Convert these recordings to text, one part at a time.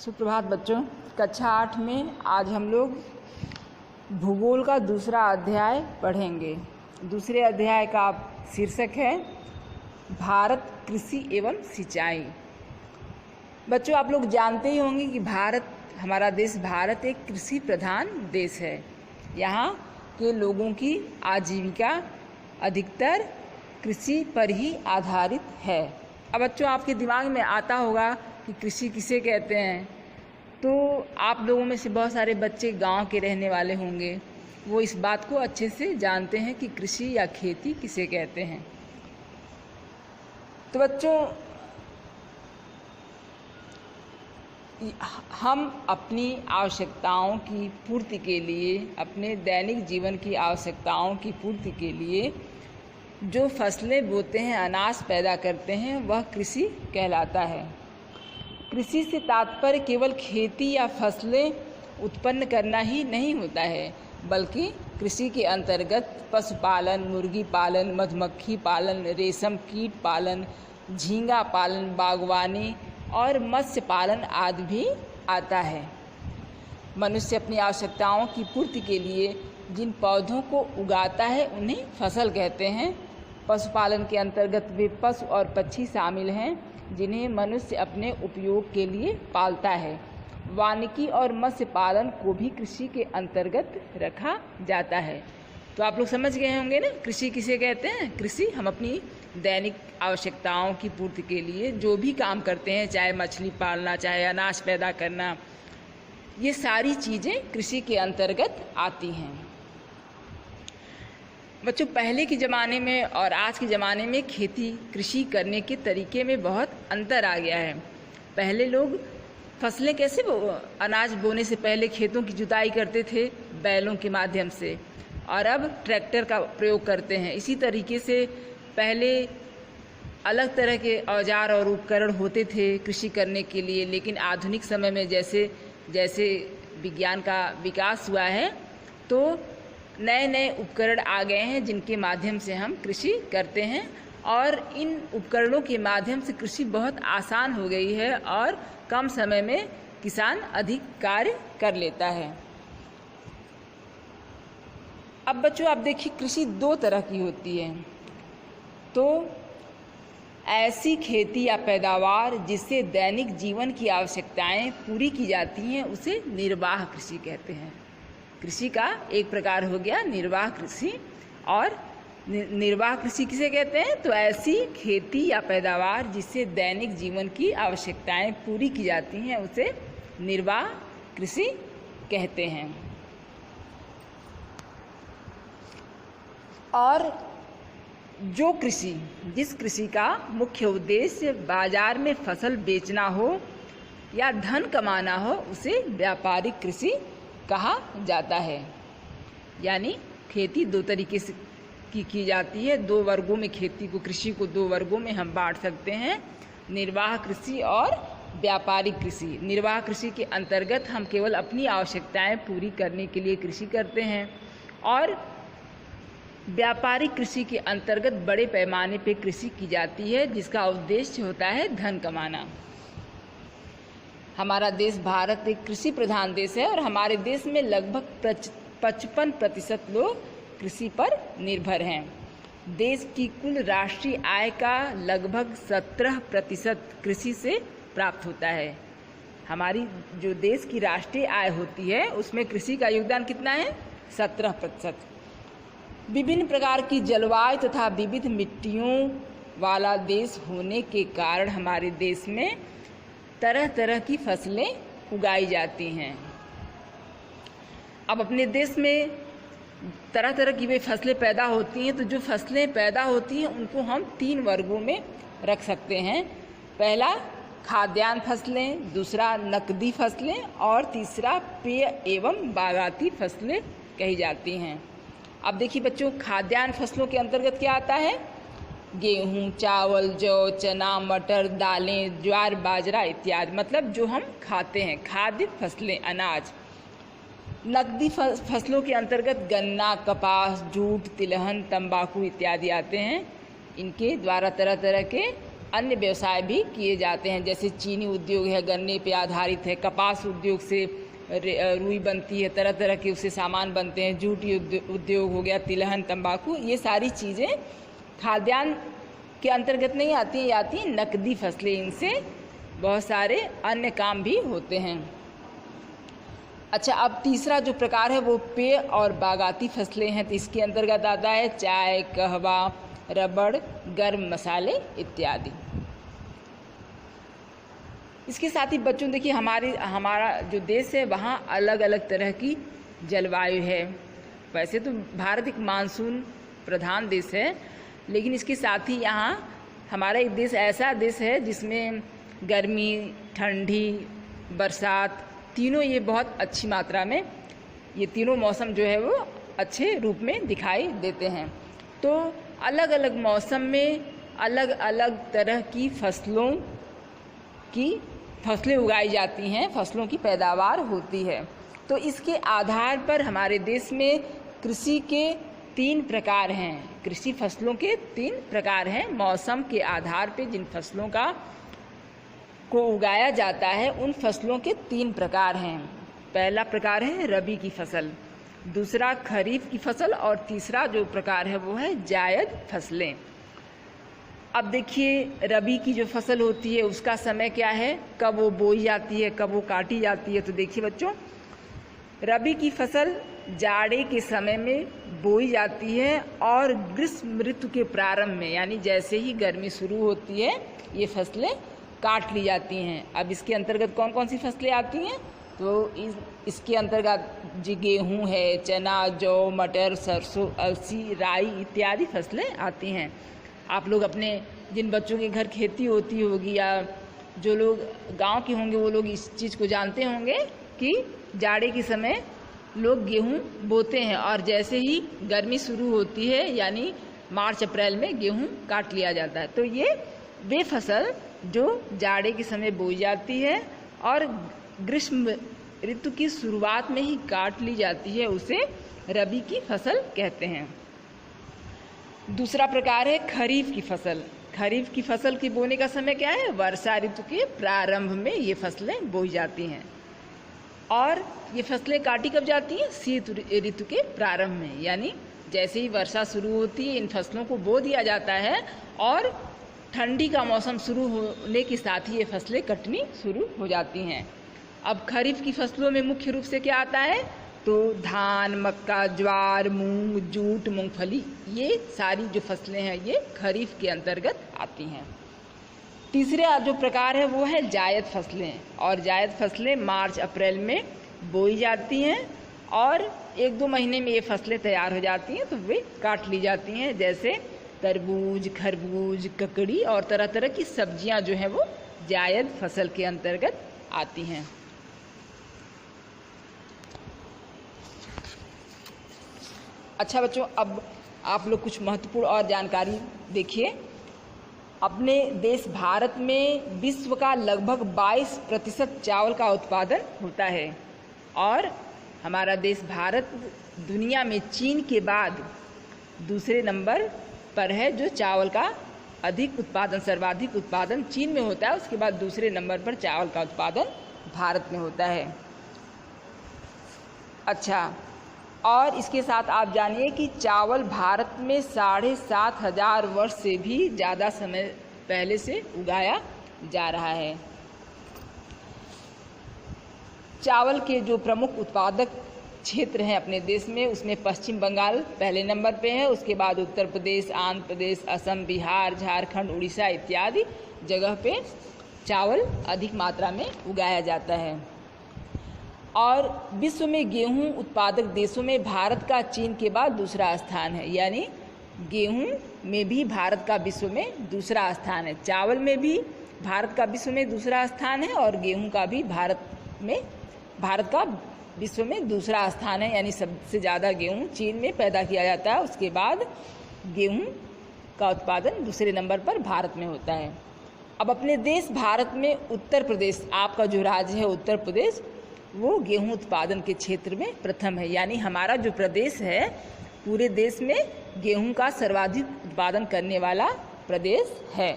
सुप्रभात बच्चों। कक्षा 8 में आज हम लोग भूगोल का दूसरा अध्याय पढ़ेंगे। दूसरे अध्याय का शीर्षक है भारत कृषि एवं सिंचाई। बच्चों, आप लोग जानते ही होंगे कि हमारा देश भारत एक कृषि प्रधान देश है। यहाँ के लोगों की आजीविका अधिकतर कृषि पर ही आधारित है। अब बच्चों, आपके दिमाग में आता होगा कि कृषि किसे कहते हैं। तो आप लोगों में से बहुत सारे बच्चे गांव के रहने वाले होंगे, वो इस बात को अच्छे से जानते हैं कि कृषि या खेती किसे कहते हैं। तो बच्चों, हम अपनी आवश्यकताओं की पूर्ति के लिए, अपने दैनिक जीवन की आवश्यकताओं की पूर्ति के लिए जो फसलें बोते हैं, अनाज पैदा करते हैं, वह कृषि कहलाता है। कृषि से तात्पर्य केवल खेती या फसलें उत्पन्न करना ही नहीं होता है, बल्कि कृषि के अंतर्गत पशुपालन, मुर्गी पालन, मधुमक्खी पालन, रेशम कीट पालन, झींगा पालन, बागवानी और मत्स्य पालन आदि भी आता है। मनुष्य अपनी आवश्यकताओं की पूर्ति के लिए जिन पौधों को उगाता है उन्हें फसल कहते हैं। पशुपालन के अंतर्गत वे पशु और पक्षी शामिल हैं जिन्हें मनुष्य अपने उपयोग के लिए पालता है। वानिकी और मत्स्य पालन को भी कृषि के अंतर्गत रखा जाता है। तो आप लोग समझ गए होंगे ना, कृषि किसे कहते हैं। कृषि हम अपनी दैनिक आवश्यकताओं की पूर्ति के लिए जो भी काम करते हैं, चाहे मछली पालना, चाहे अनाज पैदा करना, ये सारी चीज़ें कृषि के अंतर्गत आती हैं। बच्चों, पहले के ज़माने में और आज के ज़माने में कृषि करने के तरीके में बहुत अंतर आ गया है। पहले लोग फसलें कैसे अनाज बोने से पहले खेतों की जुताई करते थे बैलों के माध्यम से, और अब ट्रैक्टर का प्रयोग करते हैं। इसी तरीके से पहले अलग तरह के औजार और उपकरण होते थे कृषि करने के लिए, लेकिन आधुनिक समय में जैसे जैसे विज्ञान का विकास हुआ है, तो नए नए उपकरण आ गए हैं जिनके माध्यम से हम कृषि करते हैं, और इन उपकरणों के माध्यम से कृषि बहुत आसान हो गई है और कम समय में किसान अधिक कार्य कर लेता है। अब बच्चों, आप देखिए, कृषि दो तरह की होती है। तो ऐसी खेती या पैदावार जिससे दैनिक जीवन की आवश्यकताएं पूरी की जाती हैं उसे निर्वाह कृषि कहते हैं। कृषि का एक प्रकार हो गया निर्वाह कृषि। और निर्वाह कृषि किसे कहते हैं? तो ऐसी खेती या पैदावार जिससे दैनिक जीवन की आवश्यकताएं पूरी की जाती हैं उसे निर्वाह कृषि कहते हैं। और जिस कृषि का मुख्य उद्देश्य बाजार में फसल बेचना हो या धन कमाना हो उसे व्यापारिक कृषि कहा जाता है। यानी खेती दो तरीके से की जाती है। दो वर्गों में कृषि को दो वर्गों में हम बांट सकते हैं, निर्वाह कृषि और व्यापारिक कृषि। निर्वाह कृषि के अंतर्गत हम केवल अपनी आवश्यकताएं पूरी करने के लिए कृषि करते हैं, और व्यापारिक कृषि के अंतर्गत बड़े पैमाने पर कृषि की जाती है जिसका उद्देश्य होता है धन कमाना। हमारा देश भारत एक कृषि प्रधान देश है और हमारे देश में लगभग 55% लोग कृषि पर निर्भर हैं। देश की कुल राष्ट्रीय आय का लगभग 17% कृषि से प्राप्त होता है। हमारी जो देश की राष्ट्रीय आय होती है उसमें कृषि का योगदान कितना है? 17%। विभिन्न प्रकार की जलवायु तथा विविध मिट्टियों वाला देश होने के कारण हमारे देश में तरह तरह की फसलें उगाई जाती हैं। अब अपने देश में तरह तरह की वे फसलें पैदा होती हैं। तो जो फसलें पैदा होती हैं उनको हम 3 वर्गों में रख सकते हैं। पहला खाद्यान्न फसलें, दूसरा नकदी फसलें और तीसरा पेय एवं बागाती फसलें कही जाती हैं। अब देखिए बच्चों, खाद्यान्न फसलों के अंतर्गत क्या आता है? गेहूँ, चावल, जौ, चना, मटर, दालें, ज्वार, बाजरा इत्यादि, मतलब जो हम खाते हैं, खाद्य फसलें, अनाज। नकदी फसलों के अंतर्गत गन्ना, कपास, जूट, तिलहन, तंबाकू इत्यादि आते हैं। इनके द्वारा तरह तरह के अन्य व्यवसाय भी किए जाते हैं, जैसे चीनी उद्योग है, गन्ने पे आधारित है, कपास उद्योग से रुई बनती है, तरह तरह के उससे सामान बनते हैं, जूट उद्योग हो गया, तिलहन, तंबाकू, ये सारी चीज़ें खाद्यान्न के अंतर्गत नहीं आती हैं, ये आती हैं नकदी फसलें। इनसे बहुत सारे अन्य काम भी होते हैं। अच्छा, अब तीसरा जो प्रकार है वो पेय और बागाती फसलें हैं। तो इसके अंतर्गत आता है चाय, कहवा, रबड़, गर्म मसाले इत्यादि। इसके साथ ही बच्चों देखिए हमारा जो देश है वहाँ अलग अलग तरह की जलवायु है। वैसे तो भारत एक मानसून प्रधान देश है, लेकिन इसके साथ ही यहाँ हमारा एक देश ऐसा देश है जिसमें गर्मी, ठंडी, बरसात तीनों ये बहुत अच्छी मात्रा में, ये तीनों मौसम जो है वो अच्छे रूप में दिखाई देते हैं। तो अलग अलग मौसम में अलग अलग तरह की फसलें उगाई जाती हैं, फसलों की पैदावार होती है। तो इसके आधार पर हमारे देश में कृषि के 3 प्रकार हैं। कृषि फसलों के 3 प्रकार हैं। मौसम के आधार पर जिन फसलों को उगाया जाता है उन फसलों के 3 प्रकार हैं। पहला प्रकार है रबी की फसल, दूसरा खरीफ की फसल और तीसरा जो प्रकार है वो है जायद फसलें। अब देखिए रबी की जो फसल होती है उसका समय क्या है, कब वो बोई जाती है, कब वो काटी जाती है। तो देखिए बच्चों, रबी की फसल जाड़े के समय में बोई जाती है और ग्रीष्म ऋतु के प्रारंभ में, यानी जैसे ही गर्मी शुरू होती है ये फसलें काट ली जाती हैं। अब इसके अंतर्गत कौन कौन सी फसलें आती हैं, तो इसके अंतर्गत गेहूँ है, चना, जौ, मटर, सरसों, अलसी, राई इत्यादि फसलें आती हैं। आप लोग अपने जिन बच्चों के घर खेती होती होगी या जो लोग गांव के होंगे वो लोग इस चीज़ को जानते होंगे कि जाड़े के समय लोग गेहूँ बोते हैं और जैसे ही गर्मी शुरू होती है यानी मार्च अप्रैल में गेहूँ काट लिया जाता है। तो ये वे फसल जो जाड़े के समय बोई जाती है और ग्रीष्म ऋतु की शुरुआत में ही काट ली जाती है, उसे रबी की फसल कहते हैं। दूसरा प्रकार है खरीफ की फसल। खरीफ की फसल की बोने का समय क्या है, वर्षा ऋतु के प्रारंभ में ये फसलें बोई जाती हैं और ये फसलें काटी कब जाती हैं, शीत ऋतु के प्रारंभ में, यानी जैसे ही वर्षा शुरू होती है इन फसलों को बो दिया जाता है और ठंडी का मौसम शुरू होने के साथ ही ये फसलें कटनी शुरू हो जाती हैं। अब खरीफ की फसलों में मुख्य रूप से क्या आता है, तो धान, मक्का, ज्वार, मूंग, जूट, मूंगफली, ये सारी जो फसलें हैं ये खरीफ के अंतर्गत आती हैं। तीसरा जो प्रकार है वो है जायद फसलें, और जायद फसलें मार्च अप्रैल में बोई जाती हैं और 1-2 महीने में ये फसलें तैयार हो जाती हैं तो वे काट ली जाती हैं। जैसे तरबूज, खरबूज, ककड़ी और तरह तरह की सब्जियां जो हैं वो जायद फसल के अंतर्गत आती हैं। अच्छा बच्चों, अब आप लोग कुछ महत्वपूर्ण और जानकारी देखिए। अपने देश भारत में विश्व का लगभग 22% चावल का उत्पादन होता है और हमारा देश भारत दुनिया में चीन के बाद दूसरे नंबर पर है, जो चावल का सर्वाधिक उत्पादन चीन में होता है। उसके बाद दूसरे नंबर पर चावल का उत्पादन भारत में होता है। अच्छा, और इसके साथ आप जानिए कि चावल भारत में 7,500 वर्ष से भी ज़्यादा समय पहले से उगाया जा रहा है। चावल के जो प्रमुख उत्पादक क्षेत्र हैं अपने देश में, उसमें पश्चिम बंगाल पहले नंबर पे है, उसके बाद उत्तर प्रदेश, आंध्र प्रदेश, असम, बिहार, झारखंड, उड़ीसा इत्यादि जगह पे चावल अधिक मात्रा में उगाया जाता है। और विश्व में गेहूं उत्पादक देशों में भारत का चीन के बाद दूसरा स्थान है, यानी गेहूं में भी भारत का विश्व में दूसरा स्थान है। चावल में भी भारत का विश्व में दूसरा स्थान है और गेहूं का भी भारत का विश्व में दूसरा स्थान है, यानी सबसे ज़्यादा गेहूं चीन में पैदा किया जाता है। उसके बाद गेहूं का उत्पादन दूसरे नंबर पर भारत में होता है। अब अपने देश भारत में उत्तर प्रदेश, आपका जो राज्य है उत्तर प्रदेश, वो गेहूं उत्पादन के क्षेत्र में प्रथम है, यानी हमारा जो प्रदेश है पूरे देश में गेहूं का सर्वाधिक उत्पादन करने वाला प्रदेश है।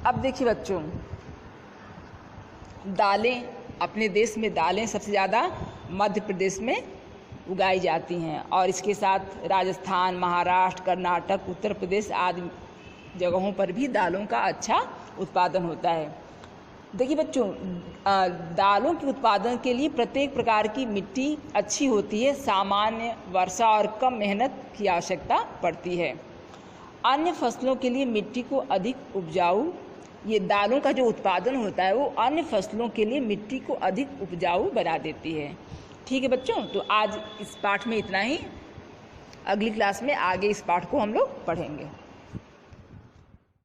अब देखिए बच्चों, दालें, अपने देश में दालें सबसे ज़्यादा मध्य प्रदेश में उगाई जाती हैं और इसके साथ राजस्थान, महाराष्ट्र, कर्नाटक, उत्तर प्रदेश आदि जगहों पर भी दालों का अच्छा उत्पादन होता है। देखिए बच्चों, दालों के उत्पादन के लिए प्रत्येक प्रकार की मिट्टी अच्छी होती है। सामान्य वर्षा और कम मेहनत की आवश्यकता पड़ती है। अन्य फसलों के लिए मिट्टी को अधिक उपजाऊ, ये दालों का जो उत्पादन होता है वो अन्य फसलों के लिए मिट्टी को अधिक उपजाऊ बना देती है। ठीक है बच्चों, तो आज इस पाठ में इतना ही। अगली क्लास में आगे इस पाठ को हम लोग पढ़ेंगे।